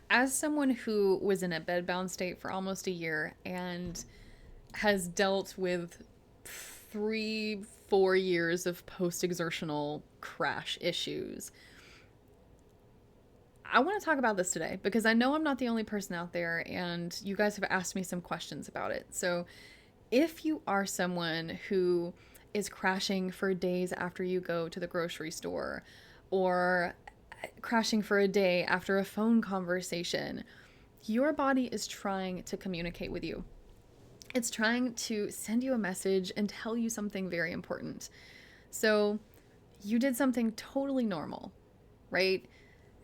As someone who was in a bedbound state for almost a year and has dealt with 3, 4 years of post exertional crash issues, I want to talk about this today because I know I'm not the only person out there, and you guys have asked me some questions about it. So, if you are someone who is crashing for days after you go to the grocery store, or crashing for a day after a phone conversation, your body is trying to communicate with you. It's trying to send you a message and tell you something very important. So, you did something totally normal, right?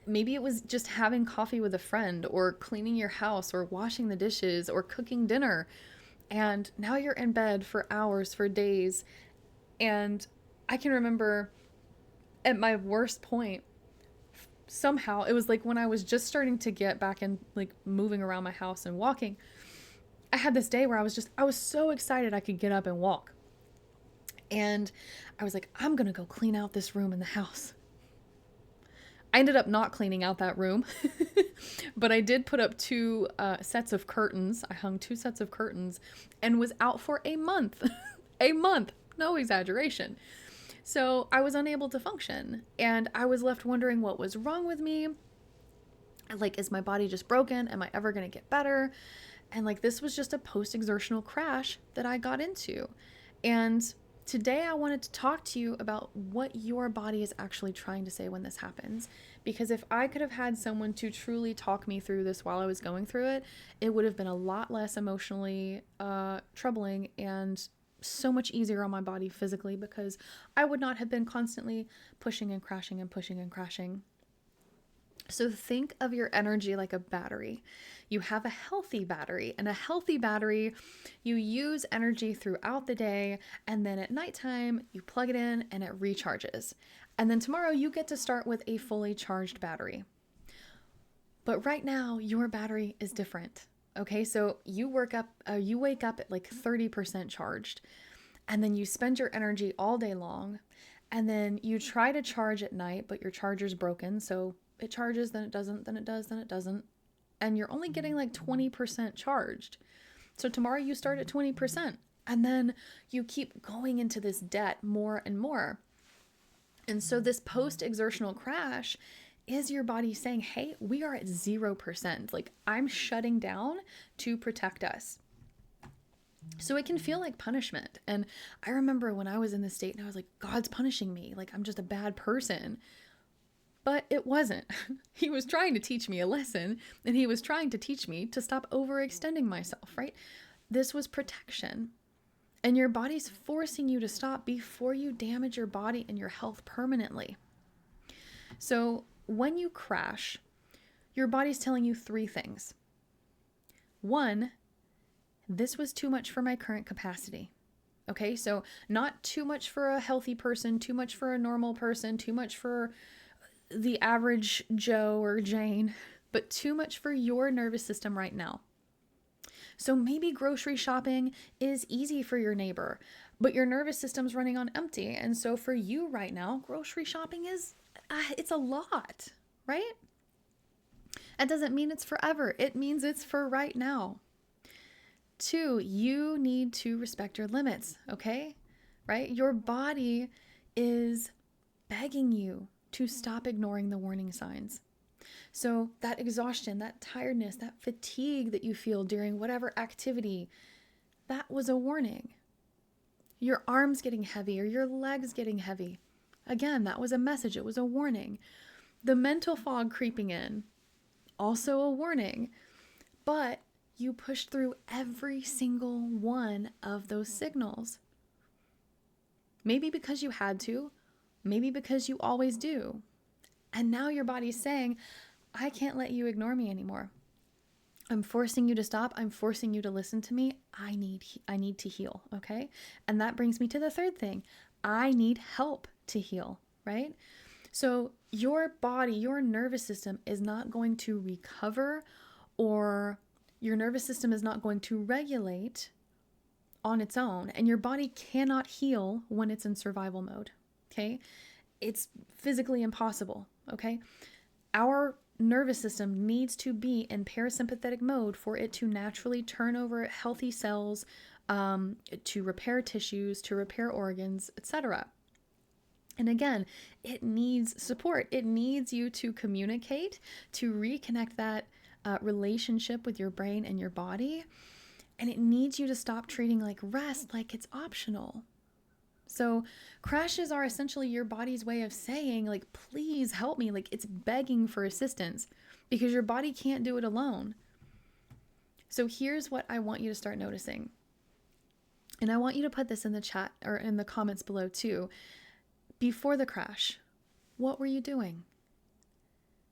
Maybe it was just having coffee with a friend, or cleaning your house, or washing the dishes, or cooking dinner. And now you're in bed for hours, for days. And I can remember at my worst point, somehow, it was like when I was just starting to get back in, like moving around my house and walking. I had this day where I was so excited I could get up and walk. And I was like, I'm going to go clean out this room in the house. I ended up not cleaning out that room, but I did put up two sets of curtains. I hung two sets of curtains and was out for a month. A month, no exaggeration. So I was unable to function, and I was left wondering what was wrong with me. Like, is my body just broken? Am I ever going to get better? And like, this was just a post exertional crash that I got into. And today I wanted to talk to you about what your body is actually trying to say when this happens. Because if I could have had someone to truly talk me through this while I was going through it, it would have been a lot less emotionally troubling, and so much easier on my body physically, because I would not have been constantly pushing and crashing and pushing and crashing. So think of your energy like a battery. You have a healthy battery, and a healthy battery, you use energy throughout the day, and then at nighttime, you plug it in and it recharges. And then tomorrow, you get to start with a fully charged battery. But right now, your battery is different. Okay, so you wake up at like 30% charged, and then you spend your energy all day long, and then you try to charge at night, but your charger's broken, so it charges, then it doesn't, then it does, then it doesn't, and you're only getting like 20% charged. So tomorrow you start at 20%, and then you keep going into this debt more and more. And so this post exertional crash is your body saying, hey, we are at 0%. Like, I'm shutting down to protect us. So it can feel like punishment. And I remember when I was in this state and I was like, God's punishing me. Like, I'm just a bad person. But it wasn't. He was trying to teach me a lesson, and he was trying to teach me to stop overextending myself, right? This was protection. And your body's forcing you to stop before you damage your body and your health permanently. So when you crash, your body's telling you three things. One, this was too much for my current capacity. Okay, so not too much for a healthy person, too much for a normal person, too much for the average Joe or Jane, but too much for your nervous system right now. So maybe grocery shopping is easy for your neighbor, but your nervous system's running on empty. And so for you right now, grocery shopping is, it's a lot, right? That doesn't mean it's forever. It means it's for right now. Two, you need to respect your limits, okay? Right? Your body is begging you to stop ignoring the warning signs. So that exhaustion, that tiredness, that fatigue that you feel during whatever activity, that was a warning. Your arms getting heavy or your legs getting heavy, again, that was a message. It was a warning. The mental fog creeping in, also a warning. But you pushed through every single one of those signals. Maybe because you had to, maybe because you always do. And now your body's saying, I can't let you ignore me anymore. I'm forcing you to stop. I'm forcing you to listen to me. I need to heal, okay? And that brings me to the third thing. I need help to heal, right? So your body, your nervous system is not going to recover, or your nervous system is not going to regulate on its own, and your body cannot heal when it's in survival mode, okay? It's physically impossible, okay? Our nervous system needs to be in parasympathetic mode for it to naturally turn over healthy cells, to repair tissues, to repair organs, etc. And again, it needs support. It needs you to communicate, to reconnect that relationship with your brain and your body. And it needs you to stop treating like rest like it's optional. So crashes are essentially your body's way of saying, like, please help me. Like, it's begging for assistance because your body can't do it alone. So here's what I want you to start noticing. And I want you to put this in the chat or in the comments below too. Before the crash, what were you doing?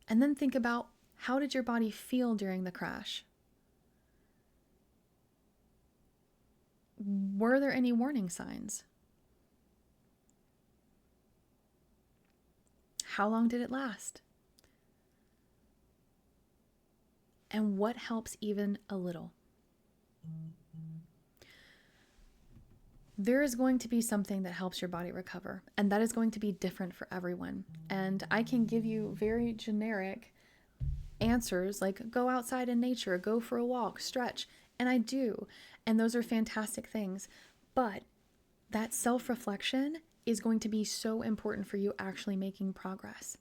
And then think about, how did your body feel during the crash? Were there any warning signs? How long did it last? And what helps even a little? There is going to be something that helps your body recover, and that is going to be different for everyone. And I can give you very generic answers like go outside in nature, go for a walk, stretch, and I do. And those are fantastic things. But that self-reflection is going to be so important for you actually making progress.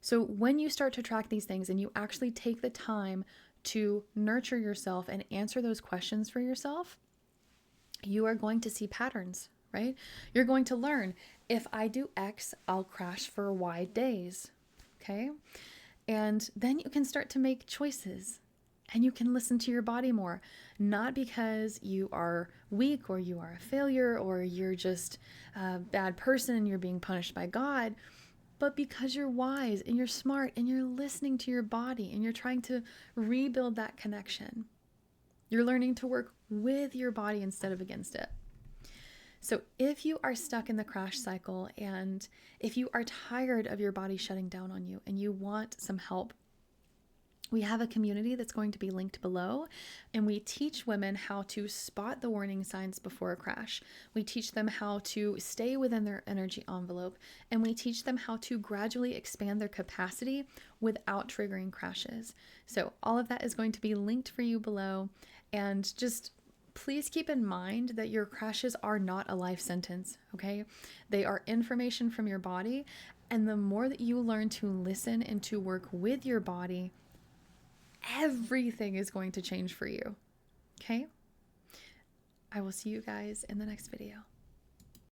So when you start to track these things and you actually take the time to nurture yourself and answer those questions for yourself, you are going to see patterns, right? You're going to learn, if I do X, I'll crash for Y days, okay? And then you can start to make choices and you can listen to your body more, not because you are weak or you are a failure or you're just a bad person and you're being punished by God, but because you're wise and you're smart and you're listening to your body and you're trying to rebuild that connection. You're learning to work with your body instead of against it. So if you are stuck in the crash cycle and if you are tired of your body shutting down on you and you want some help, we have a community that's going to be linked below, and we teach women how to spot the warning signs before a crash. We teach them how to stay within their energy envelope, and we teach them how to gradually expand their capacity without triggering crashes. So all of that is going to be linked for you below, and just please keep in mind that your crashes are not a life sentence, okay? They are information from your body, and the more that you learn to listen and to work with your body, everything is going to change for you, okay? I will see you guys in the next video.